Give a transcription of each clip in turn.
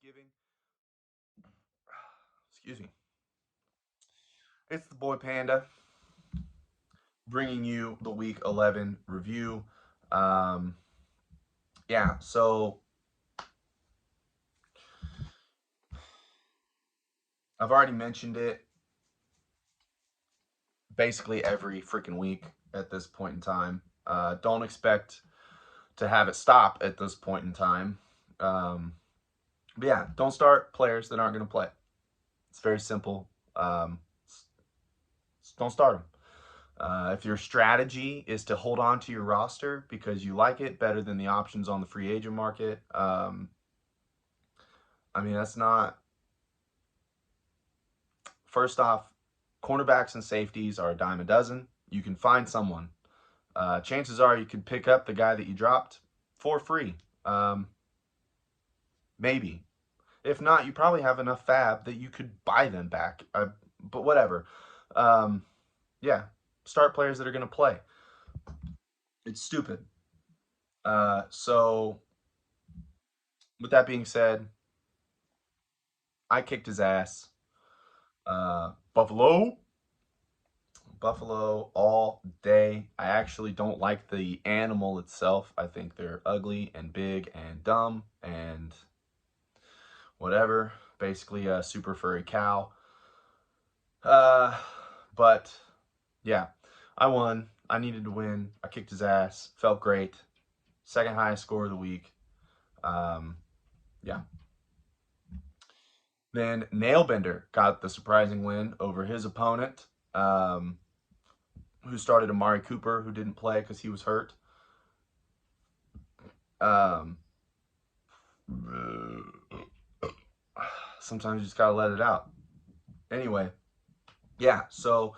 Thanksgiving. Excuse me. It's the boy Panda bringing you the Week 11 review. Um, yeah, so I've already mentioned it basically every freaking week at this point in time. Don't expect to have it stop at this point in time. But yeah, don't start players that aren't going to play. It's very simple. Um, don't start them. If your strategy is to hold on to your roster because you like it better than the options on the free agent market, I mean, that's not. First off, cornerbacks and safeties are a dime a dozen. You can find someone. Chances are you could pick up the guy that you dropped for free. Maybe. If not, you probably have enough fab that you could buy them back. But whatever. Um, yeah, start players that are going to play. It's stupid. So, with that being said, I kicked his ass. Buffalo. Buffalo all day. I actually don't like the animal itself. I think they're ugly and big and dumb and whatever. Basically, a super furry cow. Uh, but yeah, I won. I needed to win. I kicked his ass. Felt great. Second highest score of the week. Um, yeah. Then Nailbender got the surprising win over his opponent, who started Amari Cooper, who didn't play because he was hurt. Um, sometimes you just gotta let it out. Anyway, yeah. So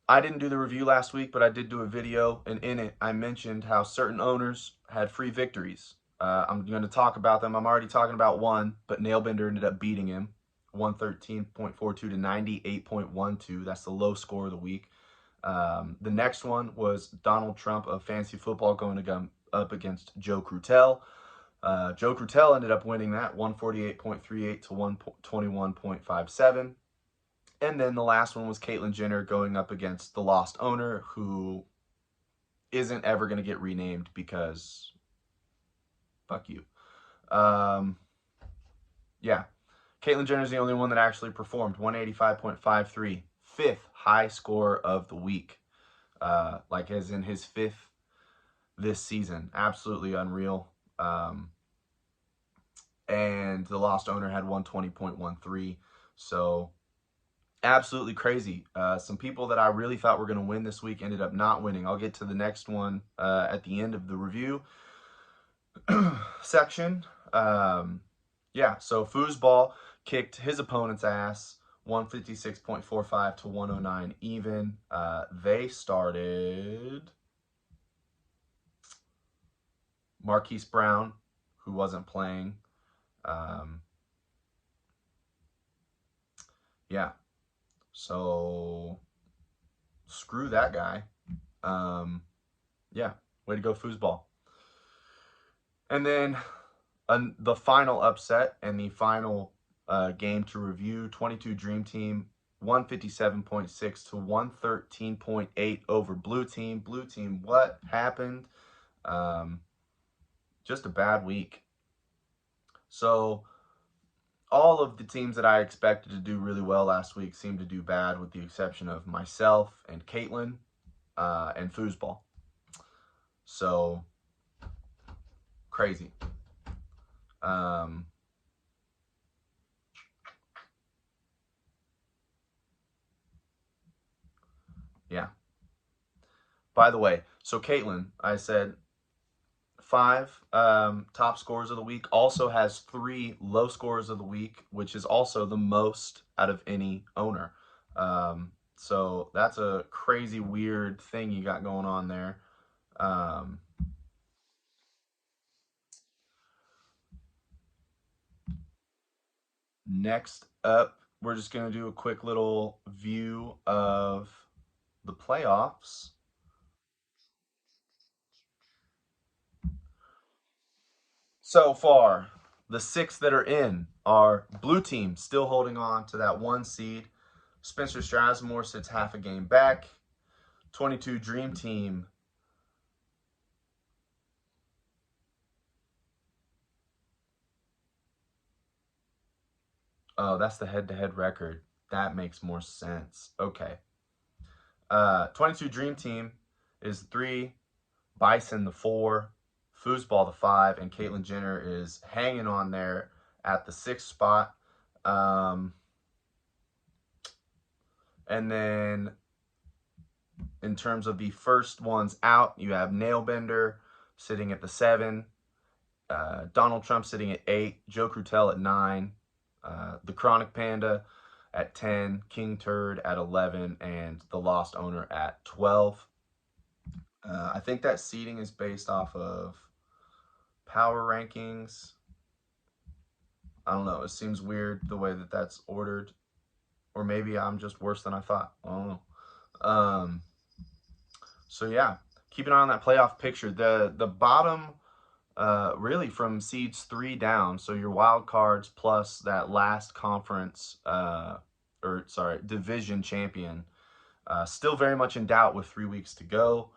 I didn't do the review last week, but I did do a video, and in it I mentioned how certain owners had free victories. I'm going to talk about them. I'm already talking about one, but Nailbender ended up beating him, 113.42 to 98.12. That's the low score of the week. The next one was Donald Trump of Fantasy Football going up against Joe Crutel. Joe Crutel ended up winning that 148.38 to 121.57. And then the last one was Caitlyn Jenner going up against the lost owner, who isn't ever going to get renamed because fuck you. Yeah. Caitlyn Jenner's the only one that actually performed, 185.53, fifth high score of the week. Like as in his fifth this season. Absolutely unreal. And the lost owner had 120.13. So absolutely crazy. Some people that I really thought were going to win this week ended up not winning. I'll get to the next one at the end of the review section. Yeah, so Foosball kicked his opponent's ass, 156.45 to 109 even. They started Marquise Brown, who wasn't playing. Yeah, so screw that guy. Yeah, way to go, Foosball. And then the final upset and the final game to review, 22 Dream Team, 157.6 to 113.8 over Blue Team. Blue Team, what happened? Just a bad week. So all of the teams that I expected to do really well last week seemed to do bad, with the exception of myself and Caitlyn and Foosball. So crazy. Yeah. By the way, so Caitlyn, I said 5 top scores of the week, also has 3 low scores of the week, which is also the most out of any owner. So that's a crazy, weird thing you got going on there. Next up, we're just going to do a quick little view of the playoffs. So far, the 6 that are in are blue team still holding on to that 1 seed. Spencer Strasmore sits half a game back. 22 Dream Team. Oh, that's the head-to-head record. That makes more sense. Okay. 22 Dream Team is 3, Bison the 4, Foosball the 5, and Caitlyn Jenner is hanging on there at the 6th spot. And then in terms of the first ones out, you have Nailbender sitting at the 7, Donald Trump sitting at 8, Joe Crutel at 9, the Chronic Panda at 10, King Turd at 11, and the Lost Owner at 12. I think that seeding is based off of power rankings. I don't know. It seems weird the way that that's ordered. Or maybe I'm just worse than I thought. I don't know. So yeah, keep an eye on that playoff picture. The bottom, really from seeds 3 down, so your wild cards plus that last conference, division champion, still very much in doubt with 3 weeks to go.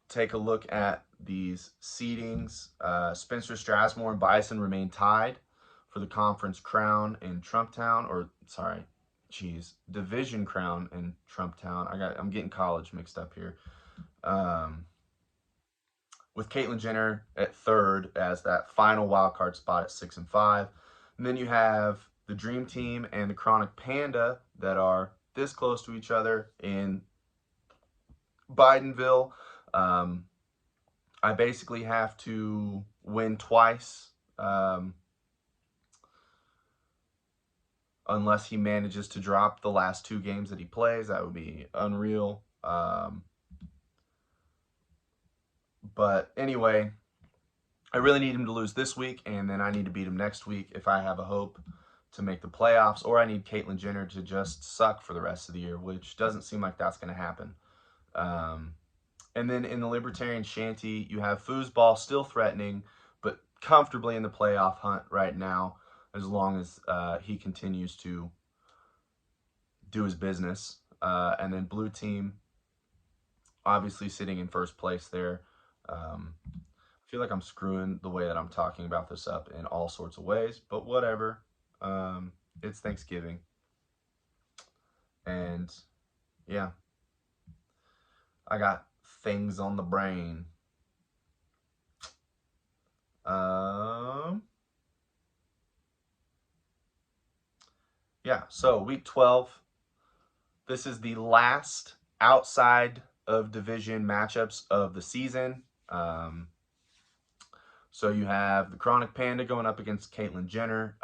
Take a look at these seedings. Spencer Strasmore and Bison remain tied for the conference crown in Trumptown, division crown in Trumptown. I'm getting college mixed up here. With Caitlyn Jenner at 3rd as that final wild card spot at 6 and 5. And then you have the Dream Team and the Chronic Panda that are this close to each other in Bidenville. I basically have to win twice, unless he manages to drop the last 2 games that he plays. That would be unreal. But anyway, I really need him to lose this week, and then I need to beat him next week if I have a hope to make the playoffs, or I need Caitlyn Jenner to just suck for the rest of the year, which doesn't seem like that's going to happen. And then in the Libertarian Shanty, you have Foosball still threatening, but comfortably in the playoff hunt right now, as long as he continues to do his business. And then Blue Team, obviously sitting in first place there. I feel like I'm screwing the way that I'm talking about this up in all sorts of ways, but whatever. It's Thanksgiving. And yeah, I got things on the brain. Yeah, so week 12. This is the last outside of division matchups of the season. So you have the Chronic Panda going up against Caitlyn Jenner.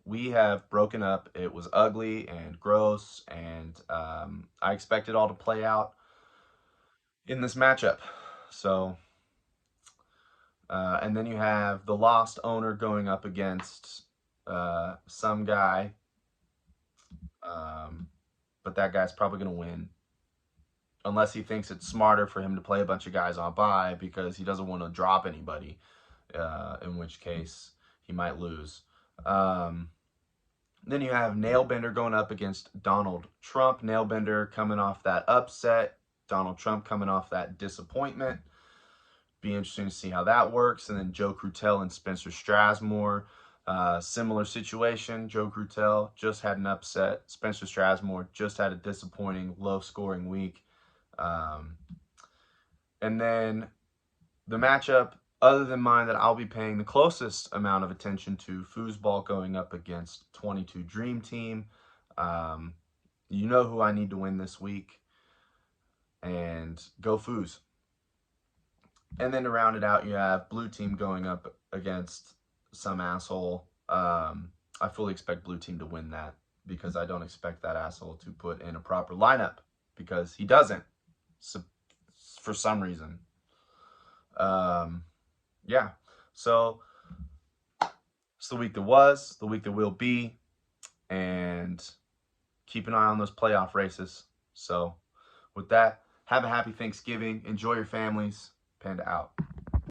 We have broken up. It was ugly and gross, and I expect it all to play out in this matchup. So, and then you have the Lost Owner going up against some guy, but that guy's probably going to win. Unless he thinks it's smarter for him to play a bunch of guys on bye because he doesn't want to drop anybody, in which case he might lose. Then you have Nailbender going up against Donald Trump. Nailbender coming off that upset. Donald Trump coming off that disappointment. Be interesting to see how that works. And then Joe Crutel and Spencer Strasmore. Similar situation. Joe Crutel just had an upset. Spencer Strasmore just had a disappointing, low-scoring week. And then the matchup, other than mine, that I'll be paying the closest amount of attention to, Foosball going up against 22 Dream Team. You know who I need to win this week. And go Foos. And then to round it out, you have Blue Team going up against some asshole. I fully expect Blue Team to win that because I don't expect that asshole to put in a proper lineup because he doesn't. So, for some reason. Yeah. So it's the week that was, the week that will be, and keep an eye on those playoff races. So with that, have a happy Thanksgiving. Enjoy your families. Panda out.